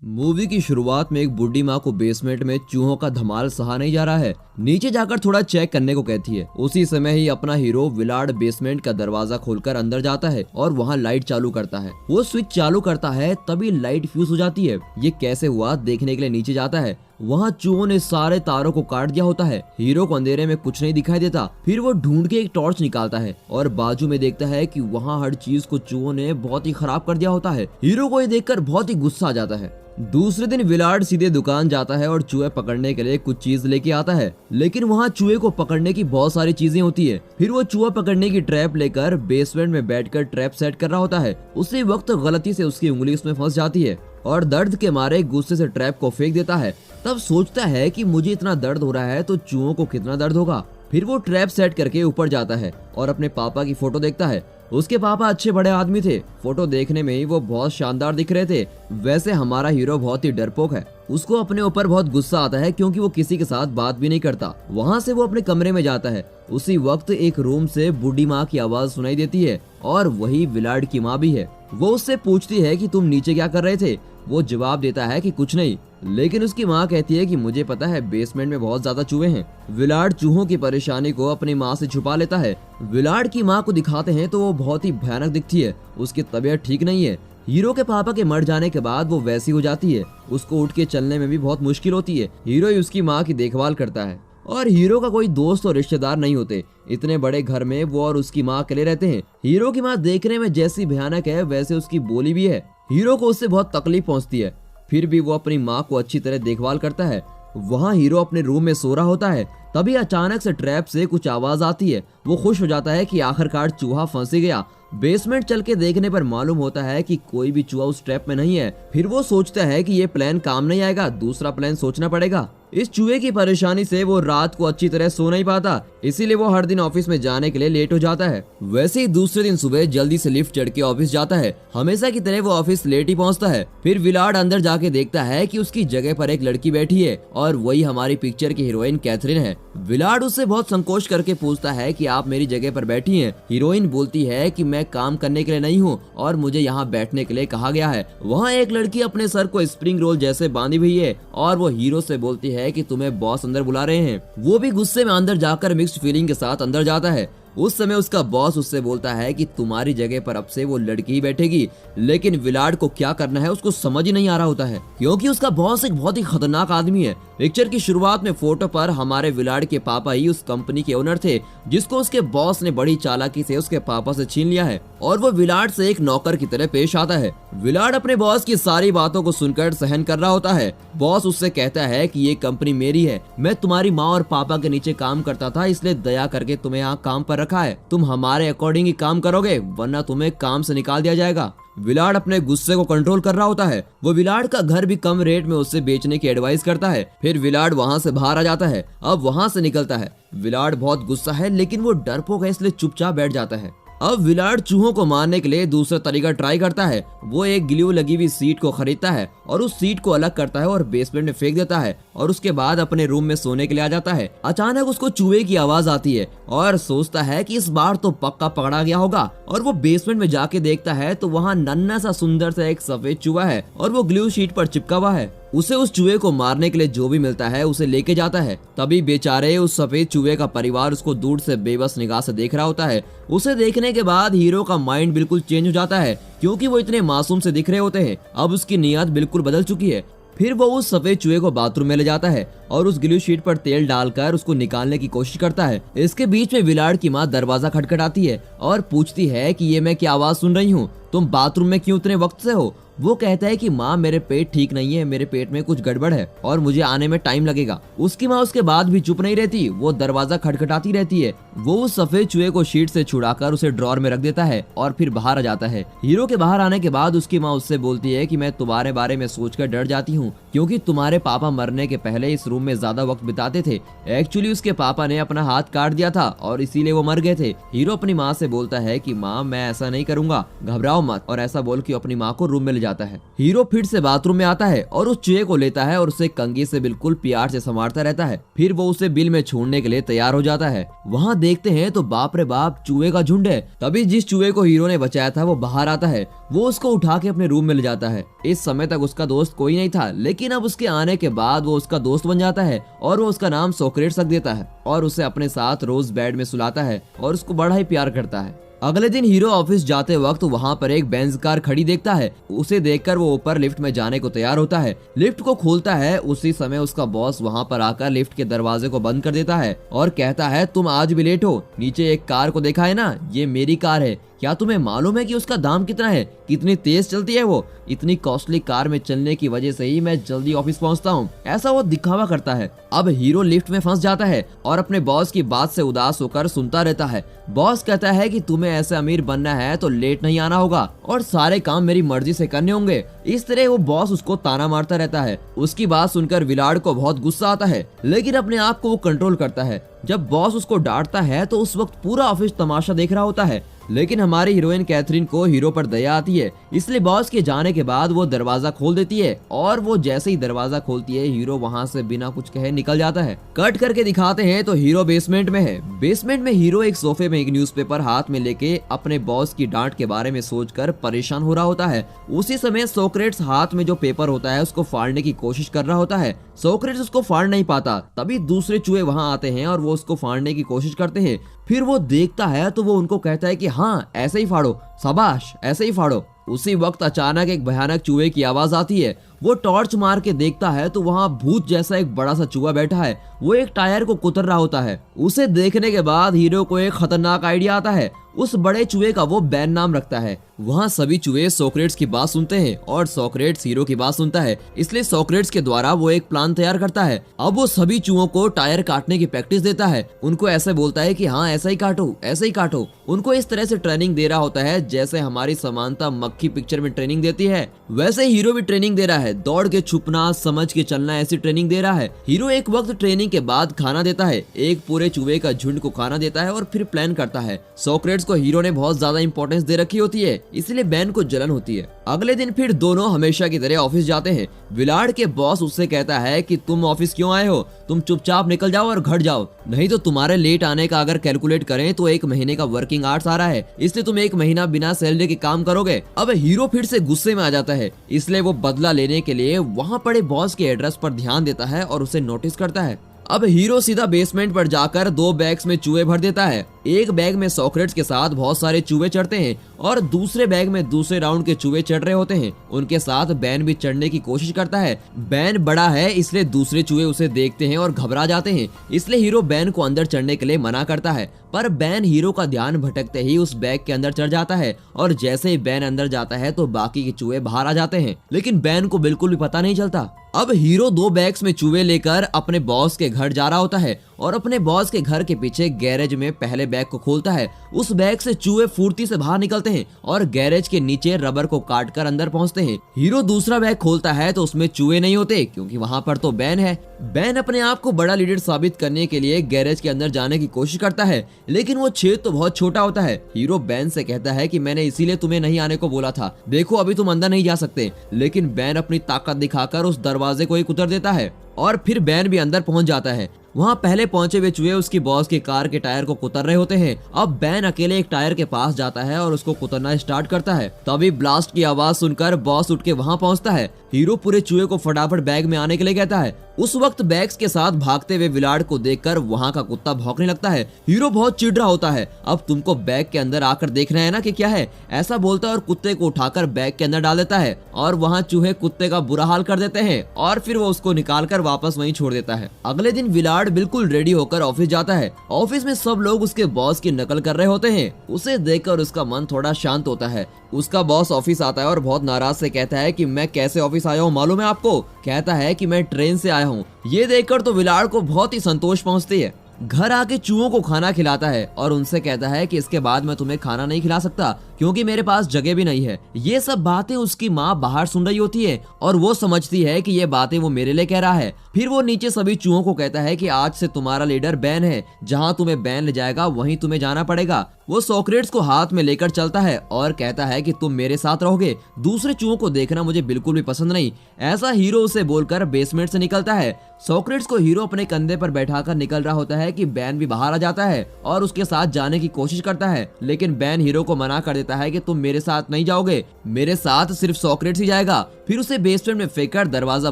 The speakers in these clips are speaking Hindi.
मूवी की शुरुआत में एक बूढ़ी माँ को बेसमेंट में चूहों का धमाल सहा नहीं जा रहा है। नीचे जाकर थोड़ा चेक करने को कहती है। उसी समय ही अपना हीरो विलाड बेसमेंट का दरवाजा खोलकर अंदर जाता है और वहाँ लाइट चालू करता है। वो स्विच चालू करता है तभी लाइट फ्यूज हो जाती है। ये कैसे हुआ देखने के लिए नीचे जाता है। वहाँ चूहों ने सारे तारों को काट दिया होता है। हीरो को अंधेरे में कुछ नहीं दिखाई देता। फिर वो ढूंढ के एक टॉर्च निकालता है और बाजू में देखता है कि वहाँ हर चीज को चूहों ने बहुत ही खराब कर दिया होता है। हीरो को ये देखकर बहुत ही गुस्सा आ जाता है। दूसरे दिन विलाड सीधे दुकान जाता है और चूहे पकड़ने के लिए कुछ चीज लेके आता है, लेकिन वहाँ चूहे को पकड़ने की बहुत सारी चीजें होती है। फिर वो चूहा पकड़ने की ट्रैप लेकर बेसमेंट में बैठकर ट्रैप सेट कर रहा होता है। उसी वक्त गलती से उसकी उंगली उसमें फंस जाती है और दर्द के मारे गुस्से से ट्रैप को फेंक देता है। तब सोचता है कि मुझे इतना दर्द हो रहा है तो चूहों को कितना दर्द होगा। फिर वो ट्रैप सेट करके ऊपर जाता है और अपने पापा की फोटो देखता है। उसके पापा अच्छे बड़े आदमी थे। फोटो देखने में ही वो बहुत शानदार दिख रहे थे। वैसे हमारा हीरो बहुत ही डरपोक है। उसको अपने ऊपर बहुत गुस्सा आता है क्योंकि वो किसी के साथ बात भी नहीं करता। वहाँ से वो अपने कमरे में जाता है। उसी वक्त एक रूम से बूढ़ी माँ की आवाज सुनाई देती है और वही विलाड की माँ भी है। वो उससे पूछती है कि तुम नीचे क्या कर रहे थे। वो जवाब देता है कि कुछ नहीं, लेकिन उसकी माँ कहती है कि मुझे पता है बेसमेंट में बहुत ज्यादा चूहे हैं। विलाड चूहों की परेशानी को अपनी माँ से छुपा लेता है। विलाड की माँ को दिखाते हैं तो वो बहुत ही भयानक दिखती है। उसकी तबीयत ठीक नहीं है। हीरो के पापा के मर जाने के बाद वो वैसी हो जाती है। उसको उठ के चलने में भी बहुत मुश्किल होती है। हीरो ही उसकी माँ की देखभाल करता है और हीरो का कोई दोस्त और रिश्तेदार नहीं होते। इतने बड़े घर में वो और उसकी माँ अकेले रहते हैं। हीरो की माँ देखने में जैसी भयानक है वैसे उसकी बोली भी है। हीरो को उससे बहुत तकलीफ पहुंचती है, फिर भी वो अपनी माँ को अच्छी तरह देखभाल करता है। वहाँ हीरो अपने रूम में सो रहा होता है। तभी अचानक से ट्रैप से कुछ आवाज आती है। वो खुश हो जाता है कि आखिरकार चूहा फंस गया। बेसमेंट चल के देखने पर मालूम होता है कि कोई भी चूहा उस ट्रैप में नहीं है। फिर वो सोचता है कि ये प्लान काम नहीं आएगा, दूसरा प्लान सोचना पड़ेगा। इस चूहे की परेशानी से वो रात को अच्छी तरह सो नहीं पाता, इसीलिए वो हर दिन ऑफिस में जाने के लिए लेट हो जाता है। वैसे ही दूसरे दिन सुबह जल्दी से लिफ्ट चढ़ के ऑफिस जाता है। हमेशा की तरह वो ऑफिस लेट ही पहुंचता है। फिर विलाड अंदर जाके देखता है कि उसकी जगह पर एक लड़की बैठी है और वही हमारी पिक्चर की हीरोइन कैथरीन है। विलाड उससे बहुत संकोच करके पूछता है कि आप मेरी जगह पर बैठी हैं। हीरोइन बोलती है कि मैं काम करने के लिए नहीं हूँ और मुझे यहाँ बैठने के लिए कहा गया है। वहाँ एक लड़की अपने सर को स्प्रिंग रोल जैसे बांधी हुई है और वो हीरो से बोलती है कि तुम्हें बॉस अंदर बुला रहे हैं। वो भी गुस्से में अंदर जाकर मिक्स्ड फीलिंग के साथ अंदर जाता है। उस समय उसका बॉस उससे बोलता है कि तुम्हारी जगह पर अब से वो लड़की ही बैठेगी, लेकिन विलाड को क्या करना है उसको समझ ही नहीं आ रहा होता है क्योंकि उसका बॉस एक बहुत ही खतरनाक आदमी है। पिक्चर की शुरुआत में फोटो पर हमारे विलाड के पापा ही उस कंपनी के ओनर थे जिसको उसके बॉस ने बड़ी चालाकी से उसके पापा से छीन लिया है और वो विलाड से एक नौकर की तरह पेश आता है। विलाड अपने बॉस की सारी बातों को सुनकर सहन कर रहा होता है। बॉस उससे कहता है कि ये कंपनी मेरी है, मैं तुम्हारी माँ और पापा के नीचे काम करता था, इसलिए दया करके तुम्हें यहाँ काम पर रखा है। तुम हमारे अकॉर्डिंग ही काम करोगे वरना तुम्हें काम से निकाल दिया जाएगा। विलाड अपने गुस्से को कंट्रोल कर रहा होता है। वो विलाड का घर भी कम रेट में उससे बेचने की एडवाइस करता है। फिर विलाड वहाँ से बाहर आ जाता है। अब वहाँ से निकलता है। विलाड बहुत गुस्सा है लेकिन वो डरपोक है इसलिए चुपचाप बैठ जाता है। अब विलाड चूहों को मारने के लिए दूसरा तरीका ट्राई करता है। वो एक ग्लू लगी हुई सीट को खरीदता है और उस सीट को अलग करता है और बेसमेंट में फेंक देता है और उसके बाद अपने रूम में सोने के लिए आ जाता है। अचानक उसको चूहे की आवाज आती है और सोचता है कि इस बार तो पक्का पकड़ा गया होगा और वो बेसमेंट में जाके देखता है तो वहाँ नन्हा सा सुंदर सा एक सफेद चूहा है और वो ग्लू शीट पर चिपका हुआ है। उसे उस चूहे को मारने के लिए जो भी मिलता है उसे लेके जाता है। तभी बेचारे उस सफेद चूहे का परिवार उसको दूर से बेबस निगाह से देख रहा होता है। उसे देखने के बाद हीरो का माइंड बिल्कुल चेंज हो जाता है क्योंकि वो इतने मासूम से दिख रहे होते हैं। अब उसकी नीयत बिल्कुल बदल चुकी है। फिर वो उस सफेद चूहे को बाथरूम में ले जाता है और उस ग्लू शीट पर तेल डालकर उसको निकालने की कोशिश करता है। इसके बीच में विलाड की माँ दरवाजा खटखटाती है और पूछती है कि ये मैं क्या आवाज सुन रही हूँ, तुम बाथरूम में क्यों इतने वक्त से हो। वो कहता है कि माँ मेरे पेट ठीक नहीं है, मेरे पेट में कुछ गड़बड़ है और मुझे आने में टाइम लगेगा। उसकी माँ उसके बाद भी चुप नहीं रहती, वो दरवाजा खटखटाती रहती है। वो उस सफेद चूहे को शीट से छुड़ाकर उसे ड्रॉर में रख देता है और फिर बाहर आ जाता है। हीरो के बाहर आने के बाद उसकी माँ उससे बोलती है कि मैं तुम्हारे बारे में सोचकर डर जाती हूँ क्योंकि तुम्हारे पापा मरने के पहले इस रूम में ज्यादा वक्त बिताते थे। एक्चुअली उसके पापा ने अपना हाथ काट दिया था और इसीलिए वो मर गए थे। हीरो अपनी माँ से बोलता है कि माँ मैं ऐसा नहीं करूंगा, घबराओ मत, और ऐसा बोल के अपनी माँ को रूम में ले जाता है। हीरो फिर से बाथरूम में आता है और उस चूहे को लेता है और उसे कंघी से बिल्कुल प्यार से संवारता रहता है। फिर वो उसे बिल में छोड़ने के लिए तैयार हो जाता है। वहाँ देखते हैं तो बाप रे बाप चूहे का झुंड है। तभी जिस चूहे को हीरो ने बचाया था वो बाहर आता है। वो उसको उठा के अपने रूम में ले जाता है। इस समय तक उसका दोस्त कोई नहीं था, लेकिन अब उसके आने के बाद वो उसका दोस्त बन जाता है और वो उसका नाम सोक्रेट्स रख देता है और उसे अपने साथ रोज बेड में सुलाता है और उसको बड़ा ही प्यार करता है। अगले दिन हीरो ऑफिस जाते वक्त वहाँ पर एक बेंज कार खड़ी देखता है। उसे देखकर वो ऊपर लिफ्ट में जाने को तैयार होता है। लिफ्ट को खोलता है, उसी समय उसका बॉस वहाँ पर आकर लिफ्ट के दरवाजे को बंद कर देता है और कहता है तुम आज भी लेट हो। नीचे एक कार को देखा है ना, ये मेरी कार है। क्या तुम्हें मालूम है कि उसका दाम कितना है, कितनी तेज चलती है वो? इतनी कॉस्टली कार में चलने की वजह से ही मैं जल्दी ऑफिस पहुंचता हूं। ऐसा वो दिखावा करता है। अब हीरो लिफ्ट में फंस जाता है और अपने बॉस की बात से उदास होकर सुनता रहता है। बॉस कहता है कि तुम्हें ऐसे अमीर बनना है तो लेट नहीं आना होगा और सारे काम मेरी मर्जी से करने होंगे। इस तरह वो बॉस उसको ताना मारता रहता है। उसकी बात सुनकर विलाड को बहुत गुस्सा आता है, लेकिन अपने आप को वो कंट्रोल करता है। जब बॉस उसको डांटता है तो उस वक्त पूरा ऑफिस तमाशा देख रहा होता है, लेकिन हमारी हीरोइन कैथरीन को हीरो पर दया आती है, इसलिए बॉस के जाने के बाद वो दरवाजा खोल देती है और वो जैसे ही दरवाजा खोलती है हीरो वहाँ से बिना कुछ कहे निकल जाता है। कट करके दिखाते हैं तो हीरो बेसमेंट में है। बेसमेंट में हीरो एक सोफे में एक न्यूज़पेपर हाथ में लेके अपने बॉस की डांट के बारे में सोचकर परेशान हो रहा होता है। उसी समय सोक्रेट्स हाथ में जो पेपर होता है उसको फाड़ने की कोशिश कर रहा होता है। सोक्रेट्स उसको फाड़ नहीं पाता। तभी दूसरे चूहे वहाँ आते हैं और वो उसको फाड़ने की कोशिश करते हैं। फिर वो देखता है तो वो उनको कहता है कि हाँ ऐसे ही फाड़ो, शाबाश ऐसे ही फाड़ो। उसी वक्त अचानक एक भयानक चूहे की आवाज आती है। वो टॉर्च मार के देखता है तो वहाँ भूत जैसा एक बड़ा सा चूहा बैठा है। वो एक टायर को कुतर रहा होता है। उसे देखने के बाद हीरो को एक खतरनाक आइडिया आता है। उस बड़े चूहे का वो बैन नाम रखता है। वहाँ सभी चूहे सोक्रेट्स की बात सुनते हैं और सोक्रेट्स हीरो की बात सुनता है, इसलिए सोक्रेट्स के द्वारा वो एक प्लान तैयार करता है। अब वो सभी चूहों को टायर काटने की प्रैक्टिस देता है। उनको ऐसे बोलता है कि हाँ ऐसा ही काटो, ऐसे ही काटो। उनको इस तरह से ट्रेनिंग दे रहा होता है जैसे हमारी समानता मक्खी पिक्चर में ट्रेनिंग देती है, वैसे हीरो भी ट्रेनिंग दे रहा है। दौड़ के छुपना, समझ के चलना, ऐसी ट्रेनिंग दे रहा है। हीरो एक वक्त ट्रेनिंग के बाद खाना देता है। एक पूरे चूहे का झुंड को खाना देता है और फिर प्लान करता है। सोक्रेट्स को हीरो ने बहुत ज्यादा इंपॉर्टेंस दे रखी होती है, इसलिए बैन को जलन होती है। अगले दिन फिर दोनों हमेशा की तरह ऑफिस जाते हैं। विलाड के बॉस उससे कहता है कि तुम ऑफिस क्यों आए हो, तुम चुपचाप निकल जाओ और घर जाओ, नहीं तो तुम्हारे लेट आने का अगर कैलकुलेट करें तो 1 महीने का वर्किंग आवर्स आ रहा है, इसलिए तुम 1 महीना बिना सैलरी के काम करोगे। अब हीरो फिर से गुस्से में आ जाता है, इसलिए वो बदला लेने के लिए वहाँ पड़े बॉस के एड्रेस पर ध्यान देता है और उसे नोटिस करता है। अब हीरो सीधा बेसमेंट पर जाकर 2 बैग्स में चूहे भर देता है। एक बैग में सोक्रेट्स के साथ बहुत सारे चूहे चढ़ते हैं और दूसरे बैग में दूसरे राउंड के चूहे चढ़ रहे होते हैं। उनके साथ बैन भी चढ़ने की कोशिश करता है। बैन बड़ा है इसलिए दूसरे चूहे उसे देखते हैं और घबरा जाते हैं, इसलिए हीरो बैन को अंदर चढ़ने के लिए मना करता है। पर बैन हीरो का ध्यान भटकते ही उस बैग के अंदर चढ़ जाता है और जैसे ही बैन अंदर जाता है तो बाकी के चूहे बाहर आ जाते हैं, लेकिन बैन को बिल्कुल भी पता नहीं चलता। अब हीरो 2 बैग्स में चूहे लेकर अपने बॉस के घर जा रहा होता है और अपने बॉस के घर के पीछे गैरेज में पहले बैग को खोलता है। उस बैग से चूहे फुर्ती से बाहर निकलते हैं और गैरेज के नीचे रबर को काट कर अंदर पहुंचते हैं। हीरो दूसरा बैग खोलता है तो उसमें चूहे नहीं होते, क्योंकि वहां पर तो बैन है। बैन अपने आप को बड़ा लीडर साबित करने के लिए गैरेज के अंदर जाने की कोशिश करता है, लेकिन वो छेद तो बहुत छोटा होता है। हीरो बैन से कहता है कि मैंने इसीलिए तुम्हें नहीं आने को बोला था, देखो अभी तुम अंदर नहीं जा सकते। लेकिन बैन अपनी ताकत दिखाकर उस दरवाजे को ही कुतर देता है और फिर बैन भी अंदर पहुंच जाता है। वहाँ पहले पहुंचे हुए चूहे उसकी बॉस की कार के टायर को कुतर रहे होते हैं। अब बैन अकेले एक टायर के पास जाता है और उसको कुतरना स्टार्ट करता है। तभी ब्लास्ट की आवाज सुनकर बॉस उठ के वहाँ पहुँचता है। हीरो पूरे चूहे को फटाफट बैग में आने के लिए कहता है। उस वक्त बैग्स के साथ भागते हुए विलाड को देखकर वहाँ का कुत्ता भौंकने लगता है। हीरो बहुत चिढ़ रहा होता है, अब तुमको बैग के अंदर आकर देखना है ना कि क्या है, ऐसा बोलता है और कुत्ते को उठाकर बैग के अंदर डाल देता है और वहाँ चूहे कुत्ते का बुरा हाल कर देते हैं और फिर वो उसको निकालकर वापस वहीं छोड़ देता है। अगले दिन विलाड बिल्कुल रेडी होकर ऑफिस जाता है। ऑफिस में सब लोग उसके बॉस की नकल कर रहे होते हैं। उसे देखकर उसका मन थोड़ा शांत होता है। उसका बॉस ऑफिस आता है और बहुत नाराज से कहता है कि मैं कैसे ऑफिस आया हूँ मालूम है आपको? कहता है कि मैं ट्रेन से आया हूँ। ये देखकर तो विलाड को बहुत ही संतोष पहुँचती है। घर आके चूहों को खाना खिलाता है और उनसे कहता है कि इसके बाद मैं तुम्हें खाना नहीं खिला सकता, क्योंकि मेरे पास जगह भी नहीं है। ये सब बातें उसकी माँ बाहर सुन रही होती है और वो समझती है कि ये बातें वो मेरे लिए कह रहा है। फिर वो नीचे सभी चूहों को कहता है कि आज से तुम्हारा लीडर बैन है, जहाँ तुम्हें बैन ले जाएगा वहीं तुम्हें जाना पड़ेगा। वो सोक्रेट्स को हाथ में लेकर चलता है और कहता है कि तुम मेरे साथ रहोगे, दूसरे चूहों को देखना मुझे बिल्कुल भी पसंद नहीं। ऐसा हीरो उसे बोलकर बेसमेंट से निकलता है। सोक्रेट्स को हीरो अपने कंधे पर बैठाकर निकल रहा होता है कि बैन भी बाहर आ जाता है और उसके साथ जाने की कोशिश करता है, लेकिन बैन हीरो को मना कर देता है कि तुम मेरे साथ नहीं जाओगे, मेरे साथ सिर्फ सोक्रेट्स ही जाएगा। फिर उसे बेसमेंट में फेंककर दरवाजा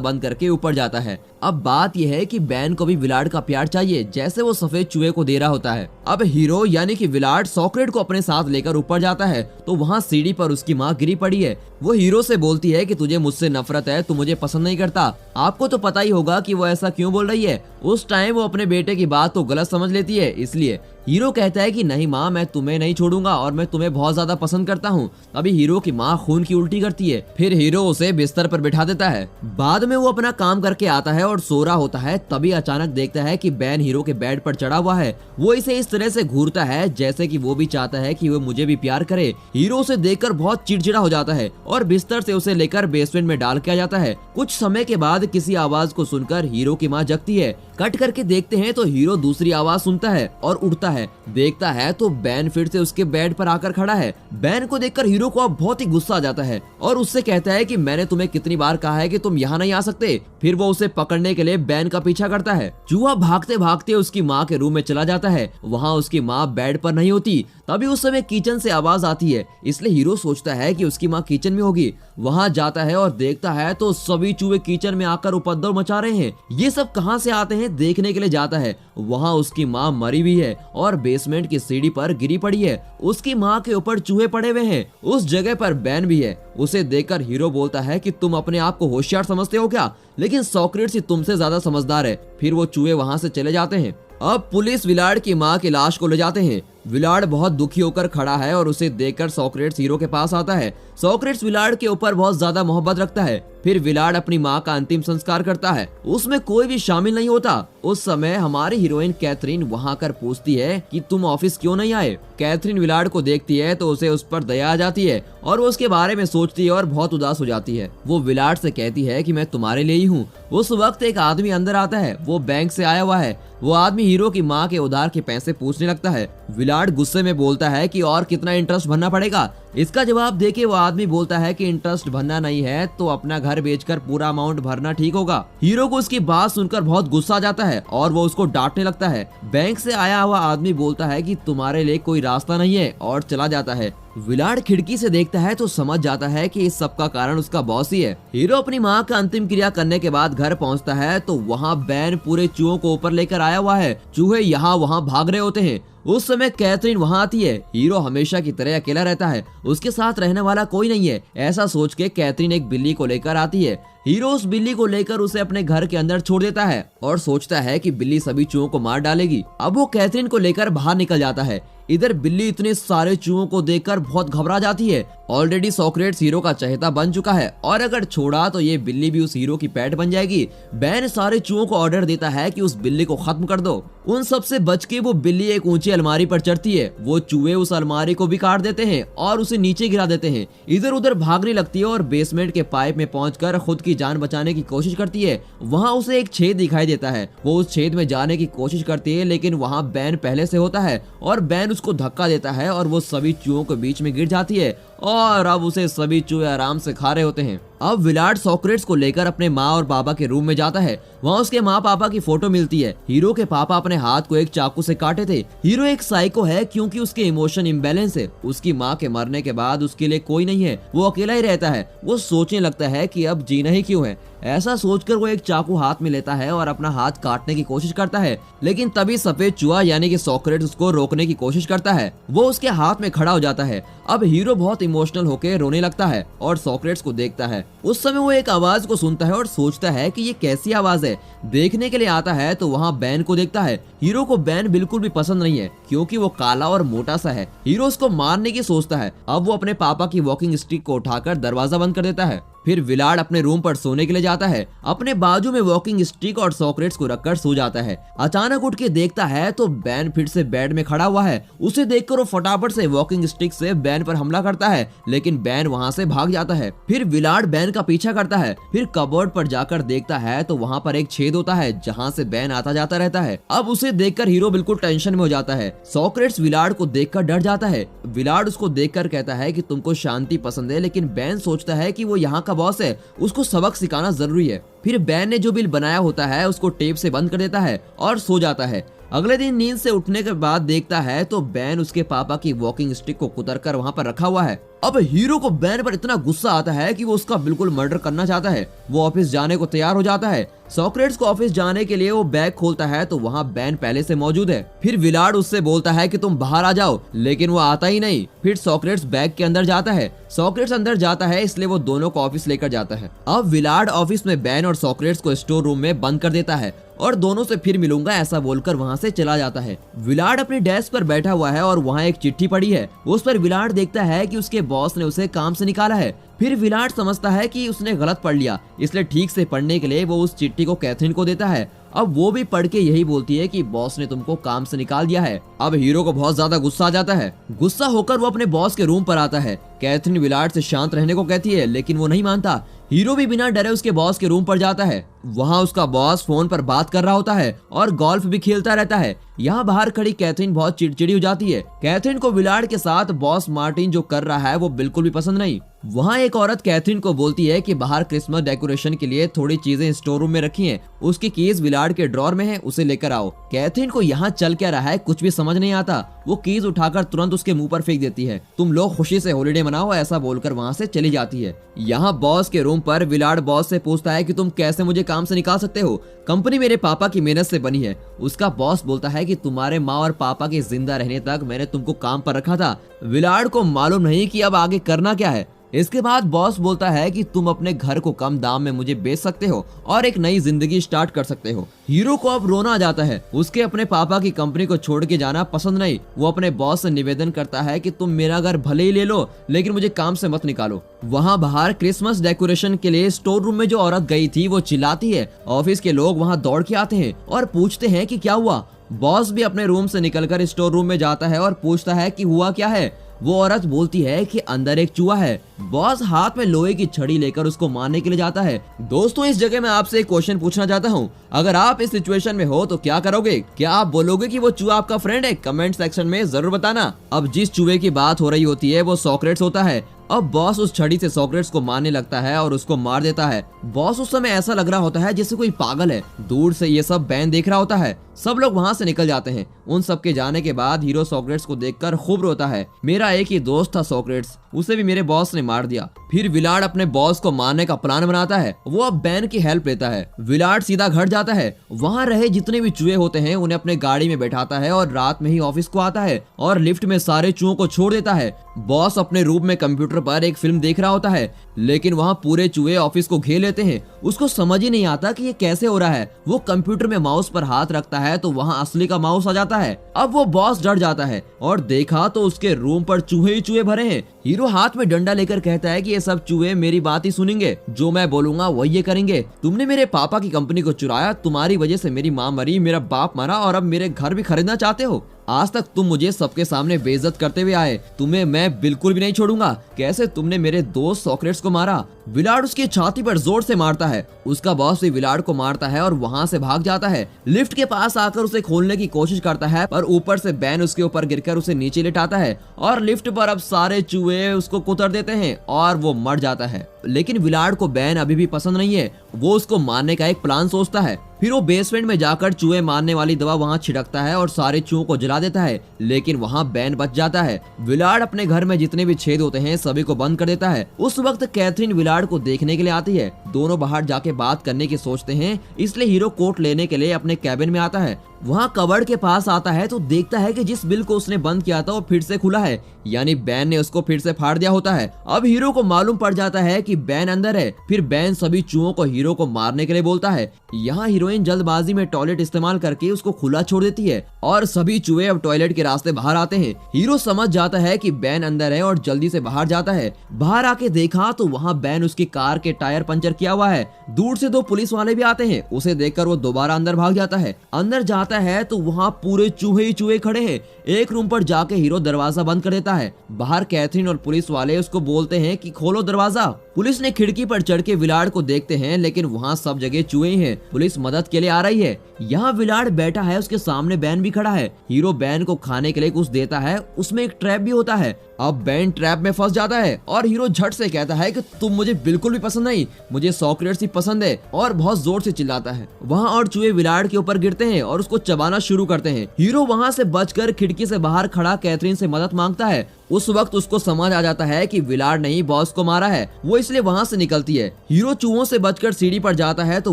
बंद करके ऊपर जाता है। अब बात यह है कि बैन को भी विलाड का प्यार चाहिए, जैसे वो सफेद चूहे को दे रहा होता है। अब हीरो यानी कि विलाड सोक्रेट को अपने साथ लेकर ऊपर जाता है तो वहाँ सीढ़ी पर उसकी माँ गिरी पड़ी है। वो हीरो से बोलती है कि तुझे मुझसे नफरत है, तू मुझे पसंद नहीं करता। आपको तो पता ही होगा कि वो ऐसा क्यों बोल रही है। उस टाइम वो अपने बेटे की बात तो गलत समझ लेती है, इसलिए हीरो कहता है कि नहीं माँ, मैं तुम्हें नहीं छोड़ूंगा और मैं तुम्हें बहुत ज्यादा पसंद करता हूँ। अभी हीरो की माँ खून की उल्टी करती है। फिर हीरो उसे बिस्तर पर बिठा देता है। बाद में वो अपना काम करके आता है और सो रहा होता है, तभी अचानक देखता है कि बैन हीरो के बेड पर चढ़ा हुआ है। वो इसे इस तरह से घूरता है जैसे कि वो भी चाहता है कि वो मुझे भी प्यार करे। हीरो उसे देखकर बहुत चिड़चिड़ा हो जाता है और बिस्तर से उसे लेकर बेसमेंट में डाल के आ जाता है। कुछ समय के बाद किसी आवाज को सुनकर हीरो की माँ जगती है। कट करके देखते हैं तो हीरो दूसरी आवाज सुनता है और उठता है। देखता है तो बैन फिर से उसके बेड पर आकर खड़ा है। बैन को देखकर हीरो को अब बहुत ही गुस्सा आ जाता है और उससे कहता है कि मैंने तुम्हें कितनी बार कहा है कि तुम यहाँ नहीं आ सकते। फिर वो उसे पकड़ने के लिए बैन का पीछा करता है। चूहा भागते भागते उसकी माँ के रूम में चला जाता है। वहाँ उसकी माँ बेड पर नहीं होती। तभी उस समय किचन से आवाज आती है, इसलिए हीरो सोचता है कि उसकी माँ किचन में होगी। वहाँ जाता है और देखता है तो सभी चूहे किचन में आकर उपद्रव मचा रहे हैं। ये सब कहाँ से आते हैं देखने के लिए जाता है। वहाँ उसकी माँ मरी हुई है और बेसमेंट की सीढ़ी पर गिरी पड़ी है। उसकी माँ के ऊपर चूहे पड़े हुए हैं। उस जगह पर बैन भी है। उसे देखकर हीरो बोलता है कि तुम अपने आप को होशियार समझते हो क्या, लेकिन सोक्रेट्स ही तुमसे ज्यादा समझदार है। फिर वो चूहे वहाँ से चले जाते हैं। अब पुलिस विलाड की माँ की लाश को ले जाते हैं। विलाड बहुत दुखी होकर खड़ा है और उसे देखकर सोक्रेट्स हीरो के पास आता है। सोक्रेट्स विलाड के ऊपर बहुत ज्यादा मोहब्बत रखता है। फिर विलाड अपनी माँ का अंतिम संस्कार करता है। उसमें कोई भी शामिल नहीं होता। उस समय हमारी हीरोइन कैथरीन वहाँ कर पूछती है कि तुम ऑफिस क्यों नहीं आए। कैथरीन विलाड को देखती है तो उसे उस पर दया आ जाती है और वो उसके बारे में सोचती है और बहुत उदास हो जाती है। वो विलाड से कहती है कि मैं तुम्हारे लिए ही हूँ। उस वक्त एक आदमी अंदर आता है। वो बैंक से आया हुआ है। वो आदमी हीरो की माँ के उधार के पैसे पूछने लगता है। विलाड गुस्से में बोलता है कि और कितना इंटरेस्ट भरना पड़ेगा। इसका जवाब देके वो आदमी बोलता है कि इंटरेस्ट भरना नहीं है तो अपना घर बेचकर पूरा अमाउंट भरना ठीक होगा। हीरो को उसकी बात सुनकर बहुत गुस्सा आ जाता है और वो उसको डांटने लगता है। बैंक से आया हुआ आदमी बोलता है कि तुम्हारे लिए कोई रास्ता नहीं है और चला जाता है। विलाड खिड़की से देखता है तो समझ जाता है कि इस सब का कारण उसका बॉस ही है। हीरो अपनी माँ का अंतिम क्रिया करने के बाद घर पहुँचता है तो वहाँ बैन पूरे चूहों को ऊपर लेकर आया हुआ है। चूहे यहाँ वहाँ भाग रहे होते हैं। उस समय कैथरीन वहाँ आती है। हीरो हमेशा की तरह अकेला रहता है। उसके साथ रहने वाला कोई नहीं है। ऐसा सोच के कैथरीन एक बिल्ली को लेकर आती है। हीरो उस बिल्ली को लेकर उसे अपने घर के अंदर छोड़ देता है और सोचता है कि बिल्ली सभी चूहों को मार डालेगी। अब वो कैथरीन को लेकर बाहर निकल जाता है। इधर बिल्ली इतने सारे चूहों को देखकर बहुत घबरा जाती है। ऑलरेडी सोक्रेट्स हीरो का चहेता बन चुका है और अगर छोड़ा तो ये बिल्ली भी उस हीरो की पेट बन जाएगी। बैन सारे चूहों को ऑर्डर देता है कि उस बिल्ली को खत्म कर दो। उन सब से बच के वो बिल्ली एक ऊंची अलमारी पर चढ़ती है। वो चूहे उस अलमारी को भी काट देते हैं और उसे नीचे गिरा देते हैं। इधर उधर भागने लगती है और बेसमेंट के पाइप में पहुंचकर खुद की जान बचाने की कोशिश करती है। वहाँ उसे एक छेद दिखाई देता है। वो उस छेद में जाने की कोशिश करती है, लेकिन वहाँ बैन पहले से होता है और बैन उसको धक्का देता है और वो सभी चूहों के बीच में गिर जाती है और अब उसे सभी चूहे आराम से खा रहे होते हैं। अब विलाड सोक्रेट्स को लेकर अपने माँ और पापा के रूम में जाता है। वहाँ उसके माँ पापा की फोटो मिलती है। हीरो के पापा अपने हाथ को एक चाकू से काटे थे। हीरो एक साइको है क्योंकि उसके इमोशन इम्बैलेंस है। उसकी माँ के मरने के बाद उसके लिए कोई नहीं है। वो अकेला ही रहता है। वो सोचने लगता है कि अब जीना ही क्यों है। ऐसा सोचकर वो एक चाकू हाथ में लेता है और अपना हाथ काटने की कोशिश करता है, लेकिन तभी सफेद चूहा यानी कि सोक्रेट्स उसको रोकने की कोशिश करता है। वो उसके हाथ में खड़ा हो जाता है। अब हीरो बहुत इमोशनल होकर रोने लगता है और सोक्रेट्स को देखता है। उस समय वो एक आवाज को सुनता है और सोचता है कि ये कैसी आवाज है। देखने के लिए आता है तो वहाँ बैन को देखता है। हीरो को बैन बिल्कुल भी पसंद नहीं है क्योंकि वो काला और मोटा सा है। हीरो उसको मारने की सोचता है। अब वो अपने पापा की वॉकिंग स्टिक को उठाकर दरवाजा बंद कर देता है। फिर विलाड अपने रूम पर सोने के लिए जाता है। अपने बाजू में वॉकिंग स्टिक और सॉक्रेट्स को रखकर सो जाता है। अचानक उठ के देखता है तो बैन फिर से बेड में खड़ा हुआ है। उसे देखकर वो फटाफट से वॉकिंग स्टिक से बैन पर हमला करता है, लेकिन बैन वहाँ से भाग जाता है। फिर विलाड बैन का पीछा करता है। फिर कबर्ड पर जाकर देखता है तो वहाँ पर एक छेद होता है जहाँ से बैन आता जाता रहता है। अब उसे देखकर हीरो बिल्कुल टेंशन में हो जाता है। सॉक्रेट्स विलाड को देखकर डर जाता है। विलाड उसको देखकर कहता है कि तुमको शांति पसंद है, लेकिन बैन सोचता है कि वो यहाँ का बॉस है, उसको सबक सिखाना जरूरी है। फिर बैन ने जो बिल बनाया होता है उसको टेप से बंद कर देता है और सो जाता है। अगले दिन नींद से उठने के बाद देखता है तो बैन उसके पापा की वॉकिंग स्टिक को कुतरकर वहाँ पर रखा हुआ है। अब हीरो को बैन पर इतना गुस्सा आता है कि वो उसका बिल्कुल मर्डर करना चाहता है। वो ऑफिस जाने को तैयार हो जाता है। सॉक्रेट्स को ऑफिस जाने के लिए वो बैग खोलता है तो वहाँ बैन पहले से मौजूद है। फिर विलाड उससे बोलता है कि तुम बाहर आ जाओ, लेकिन वो आता ही नहीं। फिर सॉक्रेट्स बैग के अंदर जाता है। सॉक्रेट्स अंदर जाता है इसलिए वो दोनों को ऑफिस लेकर जाता है। अब विलाड ऑफिस में बैन और सॉक्रेट्स को स्टोर रूम में बंद कर देता है और दोनों से फिर मिलूंगा ऐसा बोलकर वहाँ से चला जाता है। विलाड अपनी डेस्क पर बैठा हुआ है और वहाँ एक चिट्ठी पड़ी है। उस पर विलाड देखता है कि उसके बॉस ने उसे काम से निकाला है। फिर विलाड समझता है कि उसने गलत पढ़ लिया, इसलिए ठीक से पढ़ने के लिए वो उस चिट्ठी को कैथरीन को देता है। अब वो भी पढ़ के यही बोलती है कि बॉस ने तुमको काम से निकाल दिया है। अब हीरो को बहुत ज्यादा गुस्सा आ जाता है। गुस्सा होकर वो अपने बॉस के रूम पर आता है। कैथरीन विलाड से शांत रहने को कहती है, लेकिन वो नहीं मानता। हीरो भी बिना डरे उसके बॉस के रूम पर जाता है। वहाँ उसका बॉस फोन पर बात कर रहा होता है और गोल्फ भी खेलता रहता है। यहाँ बाहर खड़ी कैथरीन बहुत चिड़चिड़ी हो जाती है। कैथरीन को विलाड के साथ बॉस मार्टिन जो कर रहा है वो बिल्कुल भी पसंद नहीं। वहाँ एक औरत कैथरीन को बोलती है कि बाहर क्रिसमस डेकोरेशन के लिए थोड़ी चीजें स्टोर रूम में रखी हैं। उसकी कीज विलाड के ड्रॉर में है, उसे लेकर आओ। कैथरीन को यहाँ चल क्या रहा है कुछ भी समझ नहीं आता। वो कीज उठाकर तुरंत उसके मुंह पर फेंक देती है। तुम लोग खुशी से हॉलिडे मनाओ, ऐसा बोलकर वहाँ से चली जाती है। यहाँ बॉस के रूम पर विलाड बॉस से पूछता है कि तुम कैसे मुझे काम से निकाल सकते हो, कंपनी मेरे पापा की मेहनत से बनी है। उसका बॉस बोलता है कि तुम्हारे माँ और पापा के जिंदा रहने तक मैंने तुमको काम पर रखा था। विलाड को मालूम नहीं कि अब आगे करना क्या है। इसके बाद बॉस बोलता है कि तुम अपने घर को कम दाम में मुझे बेच सकते हो और एक नई जिंदगी स्टार्ट कर सकते हो। हीरो को अब रोना आ जाता है। उसके अपने पापा की कंपनी को छोड़ के जाना पसंद नहीं। वो अपने बॉस से निवेदन करता है कि तुम मेरा घर भले ही ले लो, लेकिन मुझे काम से मत निकालो। वहाँ बाहर क्रिसमस डेकोरेशन के लिए स्टोर रूम में जो औरत गई थी वो चिल्लाती है। ऑफिस के लोग वहाँ दौड़ के आते हैं और पूछते हैं कि क्या हुआ। बॉस भी अपने रूम से निकलकर स्टोर रूम में जाता है और पूछता है कि हुआ क्या है। वो औरत बोलती है कि अंदर एक चूहा है। बॉस हाथ में लोहे की छड़ी लेकर उसको मारने के लिए जाता है। दोस्तों, इस जगह मैं आपसे एक क्वेश्चन पूछना चाहता हूँ, अगर आप इस सिचुएशन में हो तो क्या करोगे? क्या आप बोलोगे कि वो चूहा आपका फ्रेंड है? कमेंट सेक्शन में जरूर बताना। अब जिस चूहे की बात हो रही होती है वो सॉक्रेट्स होता है। अब बॉस उस छड़ी से सॉक्रेट्स को मारने लगता है और उसको मार देता है। बॉस उस समय ऐसा लग रहा होता है जैसे कोई पागल है। दूर से ये सब बैन देख रहा होता है। सब लोग वहाँ से निकल जाते हैं। उन सब के जाने के बाद हीरो सॉक्रेट्स को देखकर खूब रोता है। मेरा एक ही दोस्त था सॉक्रेट्स, उसे भी मेरे बॉस ने मार दिया। फिर विलाड अपने बॉस को मारने का प्लान बनाता है। वो अब बैन की हेल्प लेता है। विलाड सीधा घर जाता है। वहाँ रहे जितने भी चूहे होते हैं उन्हें अपने गाड़ी में बैठाता है और रात में ही ऑफिस को आता है और लिफ्ट में सारे चूहों को छोड़ देता है। बॉस अपने रूम में कंप्यूटर पर एक फिल्म देख रहा होता है, लेकिन वहाँ पूरे चूहे ऑफिस को घेर लेते हैं। उसको समझ ही नहीं आता कि ये कैसे हो रहा है। वो कंप्यूटर में माउस पर हाथ रखता है तो वहाँ असली का माउस आ जाता है। अब वो बॉस डर जाता है और देखा तो उसके रूम पर चूहे ही चूहे भरे हैं। हीरो हाथ में डंडा लेकर कहता है कि ये सब चूहे मेरी बात ही सुनेंगे, जो मैं बोलूंगा वही ये करेंगे। तुमने मेरे पापा की कंपनी को चुराया, तुम्हारी वजह से मेरी माँ मरी, मेरा बाप मरा और अब मेरे घर भी खरीदना चाहते हो। आज तक तुम मुझे सबके सामने बेइज्जत करते हुए आए, तुम्हें मैं बिल्कुल भी नहीं छोड़ूंगा। कैसे तुमने मेरे दोस्त सॉक्रेट्स को मारा? विलाड उसकी छाती पर जोर से मारता है। उसका बॉस भी विलाड को मारता है और वहाँ से भाग जाता है। लिफ्ट के पास आकर उसे खोलने की कोशिश करता है, पर ऊपर से बैन उसके ऊपर गिरकर उसे नीचे लेटाता है और लिफ्ट पर अब सारे चूहे उसको कुतर देते हैं और वो मर जाता है। लेकिन विलाड को बैन अभी भी पसंद नहीं है। वो उसको मारने का एक प्लान सोचता है। फिर वो बेसमेंट में जाकर चूहे मारने वाली दवा वहाँ छिड़कता है और सारे चूहों को जला देता है, लेकिन वहाँ बैन बच जाता है। विलाड अपने घर में जितने भी छेद होते हैं सभी को बंद कर देता है। उस वक्त कैथरीन विलाड को देखने के लिए आती है। दोनों बाहर जाके बात करने की सोचते हैं, इसलिए हीरो कोट लेने के लिए अपने कैबिन में आता है। वहाँ कबर्ड के पास आता है तो देखता है कि जिस बिल को उसने बंद किया था वो फिर से खुला है, यानी बैन ने उसको फिर से फाड़ दिया होता है। अब हीरो को मालूम पड़ जाता है कि बैन अंदर है। फिर बैन सभी चूहों को हीरो को मारने के लिए बोलता है। यहाँ हीरोइन जल्दबाजी में टॉयलेट इस्तेमाल करके उसको खुला छोड़ देती है और सभी चूहे अब टॉयलेट के रास्ते बाहर आते हैं। हीरो समझ जाता है कि बैन अंदर है और जल्दी से बाहर जाता है। बाहर आके देखा तो वहाँ बैन उसकी कार के टायर पंचर किया हुआ है। दूर से 2 पुलिस वाले भी आते हैं। उसे देखकर वो दोबारा अंदर भाग जाता है। अंदर जाता है तो वहाँ पूरे चूहे ही चूहे खड़े हैं। एक रूम पर जाके हीरो दरवाजा बंद कर देता है। बाहर कैथरीन और पुलिस वाले उसको बोलते हैं कि खोलो दरवाजा। पुलिस ने खिड़की पर चढ़ के विलाड को देखते हैं, लेकिन वहाँ सब जगह चूहे ही हैं। पुलिस मदद के लिए आ रही है। यहाँ विलाड बैठा है, उसके सामने बैन भी खड़ा है। हीरो बैन को खाने के लिए कुछ देता है, उसमें एक ट्रैप भी होता है। अब बैन ट्रैप में फंस जाता है और हीरो झट से कहता है कि तुम मुझे बिल्कुल भी पसंद नहीं, मुझे चॉकलेट्स ही पसंद है, और बहुत जोर से चिल्लाता है। वहाँ और चूहे विलाड के ऊपर गिरते हैं और उसको चबाना शुरू करते हैं। हीरो वहाँ से बचकर खिड़की से बाहर खड़ा कैथरीन से मदद मांगता है। उस वक्त उसको समझ आ जाता है कि विलाड ने ही बॉस को मारा है, वो इसलिए वहाँ से निकलती है। हीरो चूहों से बचकर सीढ़ी पर जाता है तो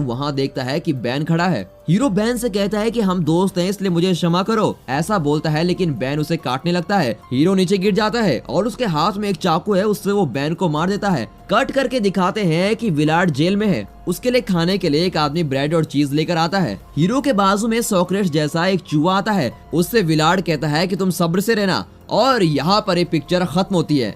वहाँ देखता है कि बैन खड़ा है। हीरो बैन से कहता है कि हम दोस्त हैं इसलिए मुझे क्षमा करो, ऐसा बोलता है, लेकिन बैन उसे काटने लगता है। हीरो नीचे गिर जाता है और उसके हाथ में एक चाकू है, उससे वो बैन को मार देता है। कट करके दिखाते हैं कि विलाड जेल में है। उसके लिए खाने के लिए एक आदमी ब्रेड और चीज लेकर आता है। हीरो के बाजू में सॉक्रेट्स जैसा एक चूहा आता है। उससे विलाड कहता है कि तुम सब्र से रहना, और यहाँ पर ये पिक्चर खत्म होती है।